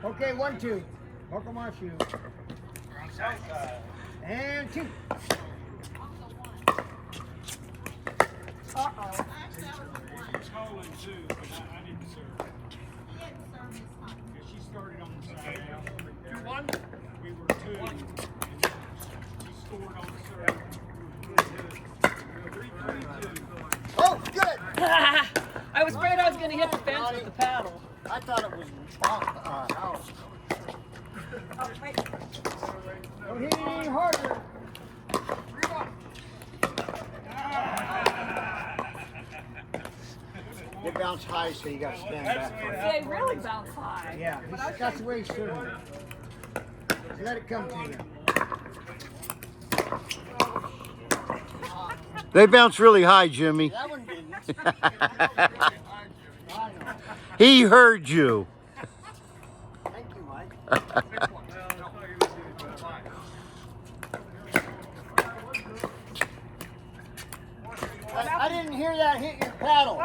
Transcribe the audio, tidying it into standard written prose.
Okay, 1, 2. Hook 'em off you. And 2. Uh-oh. Colin too, but I didn't serve. Because she started on the side now. 2-1. We were 2. And she scored on the serve. 3-3-2. Oh, good. I was afraid I was going to hit the fence with the paddle. I thought it was out. Oh, wait. Don't hit it any harder. They bounce high, so you got to stand back. They really bounce high. Yeah, that's the way you serve it. Let it come to you. They bounce really high, Jimmy. That one didn't. He heard you. Thank you, Mike. I didn't hear that hit your paddle.